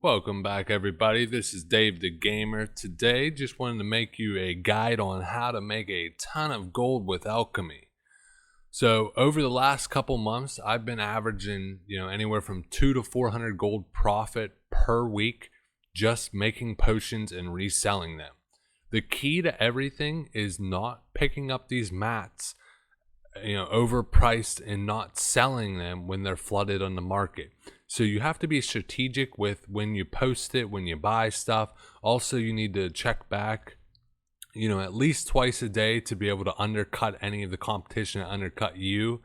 Welcome back, everybody. This is Dave the Gamer. Today, just wanted to make you a guide on how to make a ton of gold with alchemy. So over the last couple months, I've been averaging, anywhere from 200 to 400 gold profit per week, just making potions and reselling them. The key to everything is not picking up these mats, overpriced and not selling them when they're flooded on the market. So you have to be strategic with when you post it, when you buy stuff. Also, you need to check back, at least twice a day to be able to undercut any of the competition and undercut you.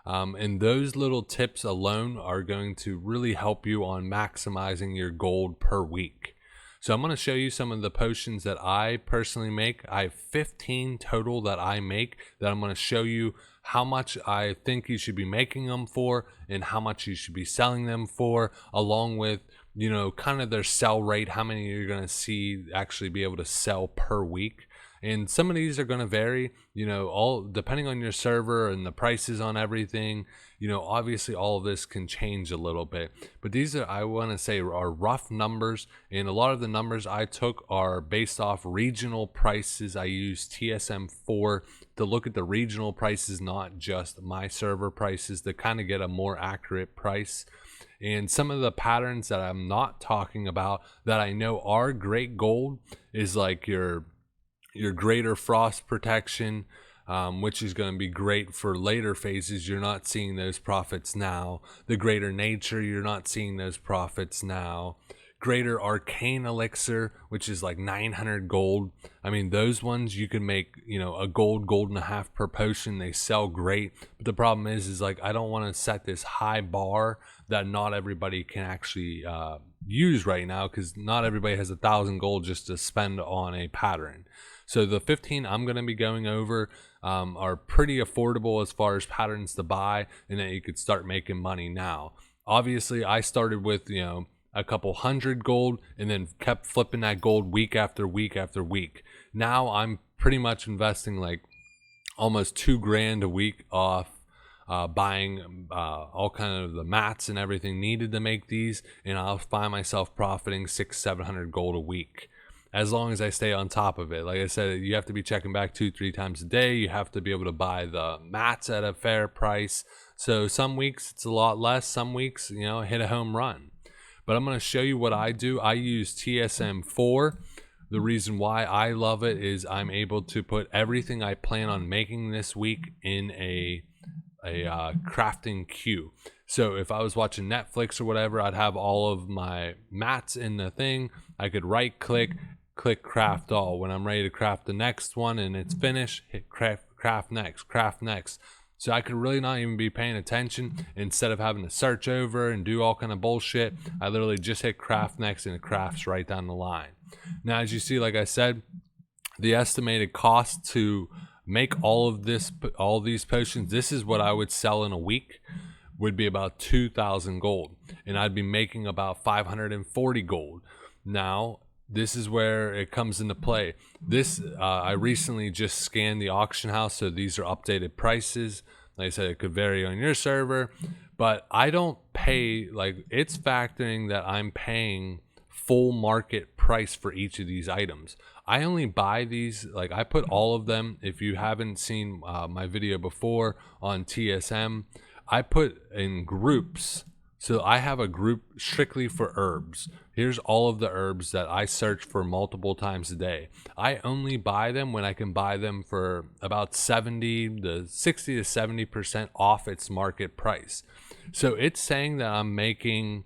And those little tips alone are going to really help you on maximizing your gold per week. So I'm going to show you some of the potions that I personally make. I have 15 total that I make that I'm going to show you how much I think you should be making them for and how much you should be selling them for, along with, kind of their sell rate, how many you're going to see actually be able to sell per week. And some of these are going to vary, all depending on your server and the prices on everything. Obviously all of this can change a little bit, but these are, I want to say, are rough numbers, and a lot of the numbers I took are based off regional prices. I use TSM4 to look at the regional prices, not just my server prices, to kind of get a more accurate price. And some of the patterns that I'm not talking about that I know are great gold is like your greater frost protection, which is going to be great for later phases. You're not seeing those profits now. The greater nature, you're not seeing those profits now. Greater Arcane Elixir, which is like 900 gold. I mean, those ones you can make, a gold and a half per potion. They sell great, but the problem is like I don't want to set this high bar that not everybody can actually use right now, because not everybody has 1,000 gold just to spend on a pattern. So the 15 I'm going to be going over are pretty affordable as far as patterns to buy, and that you could start making money now. Obviously, I started with, a couple hundred gold and then kept flipping that gold week after week after week. Now I'm pretty much investing like almost $2,000 a week off buying all kind of the mats and everything needed to make these, and I'll find myself profiting 600-700 gold a week as long as I stay on top of it. Like I said, you have to be checking back 2-3 times a day. You have to be able to buy the mats at a fair price. So some weeks it's a lot less, some weeks hit a home run. But I'm going to show you what I do. I use TSM4. The reason why I love it is I'm able to put everything I plan on making this week in a crafting queue. So if I was watching Netflix or whatever, I'd have all of my mats in the thing. I could right click craft all. When I'm ready to craft the next one and it's finished, hit craft next. So I could really not even be paying attention. Instead of having to search over and do all kind of bullshit, I literally just hit craft next and it crafts right down the line. Now, as you see, like I said, the estimated cost to make all these potions, this is what I would sell in a week, would be about 2,000 gold, and I'd be making about 540 gold. Now, this is where it comes into play. This, I recently just scanned the auction house, so these are updated prices. Like I said, it could vary on your server, but I don't pay, like, it's factoring that I'm paying full market price for each of these items. I only buy these, like I put all of them. If you haven't seen my video before on TSM, I put in groups. So I have a group strictly for herbs. Here's all of the herbs that I search for multiple times a day. I only buy them when I can buy them for about 60 to 70% off its market price. So it's saying that I'm making,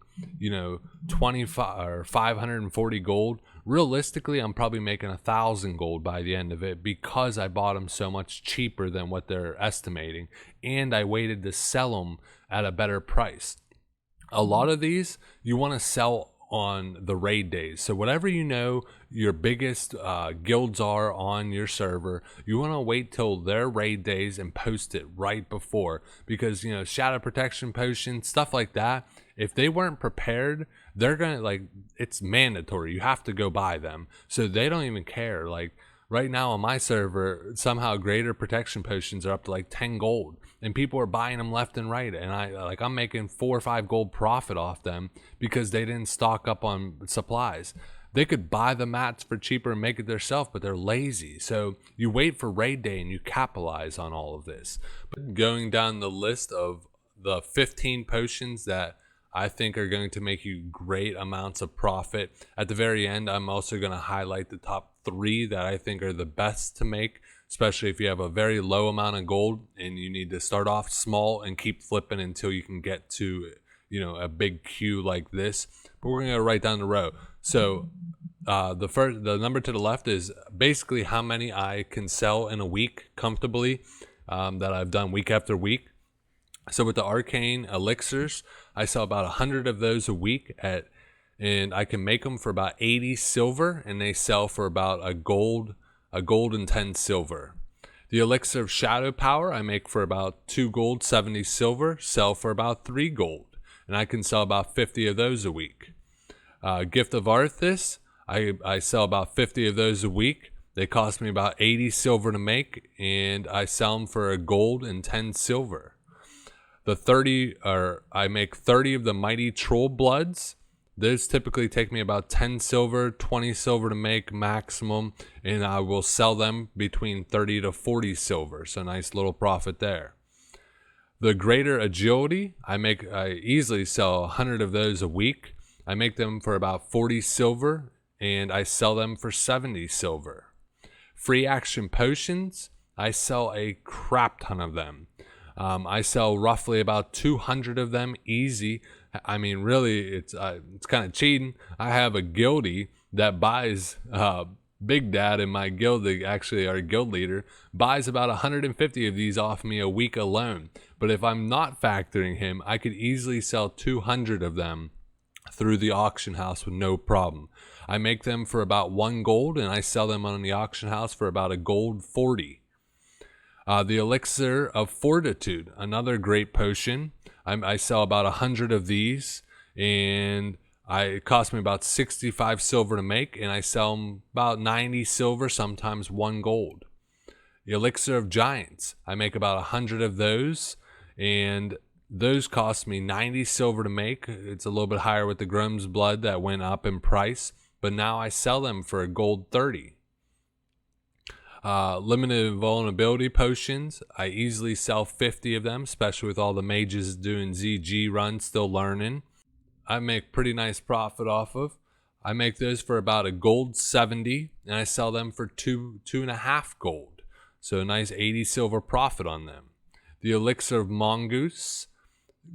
25 or 540 gold. Realistically, I'm probably making 1,000 gold by the end of it, because I bought them so much cheaper than what they're estimating, and I waited to sell them at a better price. A lot of these you want to sell on the raid days. So whatever your biggest guilds are on your server, you want to wait till their raid days and post it right before, because shadow protection potions, stuff like that, if they weren't prepared, they're gonna, like, it's mandatory, you have to go buy them. So they don't even care. Like Right now on my server, somehow greater protection potions are up to like 10 gold, and people are buying them left and right, and I'm making 4 or 5 gold profit off them because they didn't stock up on supplies. They could buy the mats for cheaper and make it themselves, but they're lazy. So you wait for raid day and you capitalize on all of this. But going down the list of the 15 potions that I think are going to make you great amounts of profit. At the very end, I'm also going to highlight the top 3 that I think are the best to make, especially if you have a very low amount of gold and you need to start off small and keep flipping until you can get to, a big queue like this. But we're going to go right down the row. So the number to the left is basically how many I can sell in a week comfortably, that I've done week after week. So with the Arcane Elixirs, I sell about 100 of those a week and I can make them for about 80 silver, and they sell for about a gold and 10 silver. The Elixir of Shadow Power, I make for about 2 gold, 70 silver, sell for about 3 gold, and I can sell about 50 of those a week. Gift of Arthas, I sell about 50 of those a week. They cost me about 80 silver to make, and I sell them for a gold and 10 silver. I make 30 of the Mighty Troll Bloods. Those typically take me about 10 silver, 20 silver to make maximum, and I will sell them between 30 to 40 silver. So nice little profit there. The Greater Agility, I easily sell 100 of those a week. I make them for about 40 silver, and I sell them for 70 silver. Free Action Potions, I sell a crap ton of them. I sell roughly about 200 of them easy. I mean, really, it's kind of cheating. I have a guildie that buys, Big Dad in my guild, actually our guild leader, buys about 150 of these off me a week alone. But if I'm not factoring him, I could easily sell 200 of them through the auction house with no problem. I make them for about 1 gold, and I sell them on the auction house for about a gold 40. The Elixir of Fortitude, another great potion. I sell about 100 of these, and it cost me about 65 silver to make, and I sell them about 90 silver, sometimes 1 gold. The Elixir of Giants, I make about 100 of those, and those cost me 90 silver to make. It's a little bit higher with the Grome's Blood that went up in price, but now I sell them for a gold 30. Limited vulnerability potions, I easily sell 50 of them, especially with all the mages doing ZG runs, still learning. I make pretty nice profit off of. I make those for about a gold 70, and I sell them for 2.5 gold. So a nice 80 silver profit on them. The Elixir of Mongoose,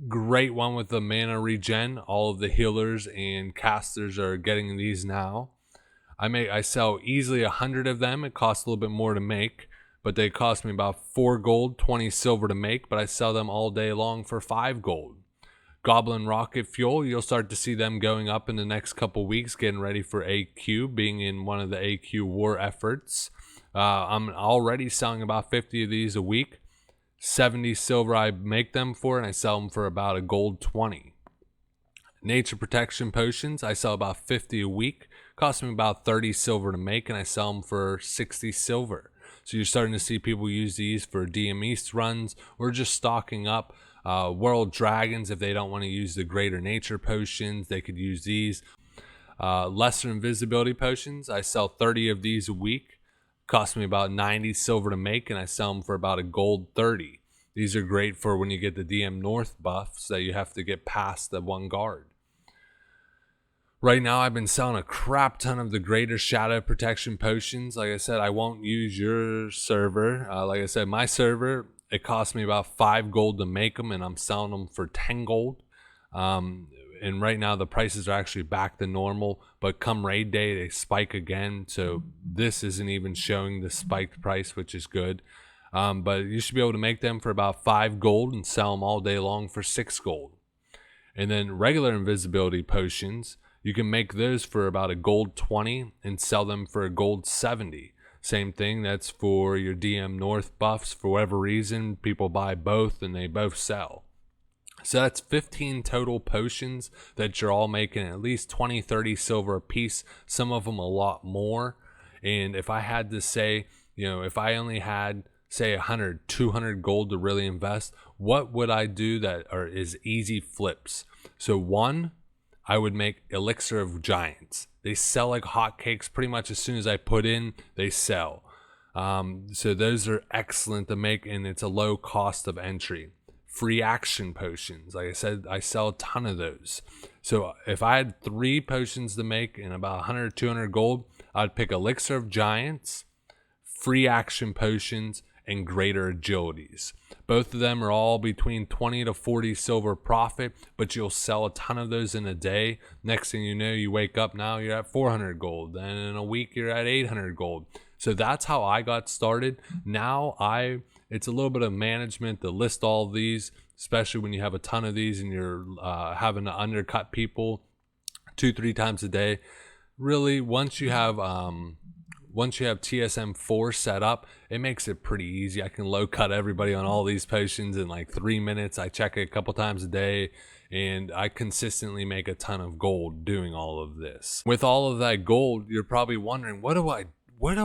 great one with the mana regen. All of the healers and casters are getting these now. I sell easily 100 of them. It costs a little bit more to make, but they cost me about 4 gold, 20 silver to make, but I sell them all day long for 5 gold. Goblin rocket fuel, you'll start to see them going up in the next couple weeks, getting ready for AQ, being in one of the AQ war efforts. I'm already selling about 50 of these a week. 70 silver I make them for, and I sell them for about a gold 20. Nature protection potions, I sell about 50 a week. Cost me about 30 silver to make, and I sell them for 60 silver. So you're starting to see people use these for DM East runs or just stocking up. World Dragons, if they don't want to use the greater nature potions, they could use these. Lesser invisibility potions, I sell 30 of these a week. Cost me about 90 silver to make, and I sell them for about a gold 30. These are great for when you get the DM North buffs that you have to get past the 1 guard. Right now, I've been selling a crap ton of the greater shadow protection potions. Like I said, I won't use your server. Like I said, my server, it cost me about 5 gold to make them, and I'm selling them for 10 gold. And right now, the prices are actually back to normal, but come raid day, they spike again. So this isn't even showing the spiked price, which is good. But you should be able to make them for about 5 gold and sell them all day long for 6 gold. And then regular invisibility potions, you can make those for about a gold 20 and sell them for a gold 70. Same thing, that's for your DM North buffs. For whatever reason, people buy both and they both sell. So that's 15 total potions that you're all making at least 20, 30 silver a piece. Some of them a lot more. And if I had to say, if I only had say 100, 200 gold to really invest, what would I do that is easy flips? So one, I would make Elixir of Giants. They sell like hotcakes pretty much as soon as I put in, they sell. So those are excellent to make, and it's a low cost of entry. Free action potions, like I said, I sell a ton of those. So if I had 3 potions to make and about 100 200 gold, I'd pick Elixir of Giants, free action potions, and greater agilities. Both of them are all between 20 to 40 silver profit, but you'll sell a ton of those in a day. Next thing you know, you wake up, now you're at 400 gold. Then in a week, you're at 800 gold. So that's how I got started. Now it's a little bit of management to list all of these, especially when you have a ton of these and you're having to undercut people 2-3 times a day. Really, once you have TSM4 set up, it makes it pretty easy. I can low cut everybody on all these potions in like 3 minutes. I check it a couple times a day, and I consistently make a ton of gold doing all of this. With all of that gold, you're probably wondering, what do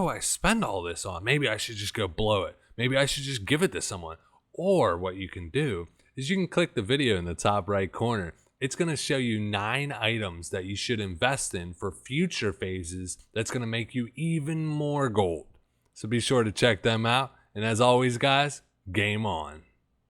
I spend all this on? Maybe I should just go blow it. Maybe I should just give it to someone. Or what you can do is you can click the video in the top right corner. It's going to show you 9 items that you should invest in for future phases that's going to make you even more gold. So be sure to check them out. And as always, guys, game on.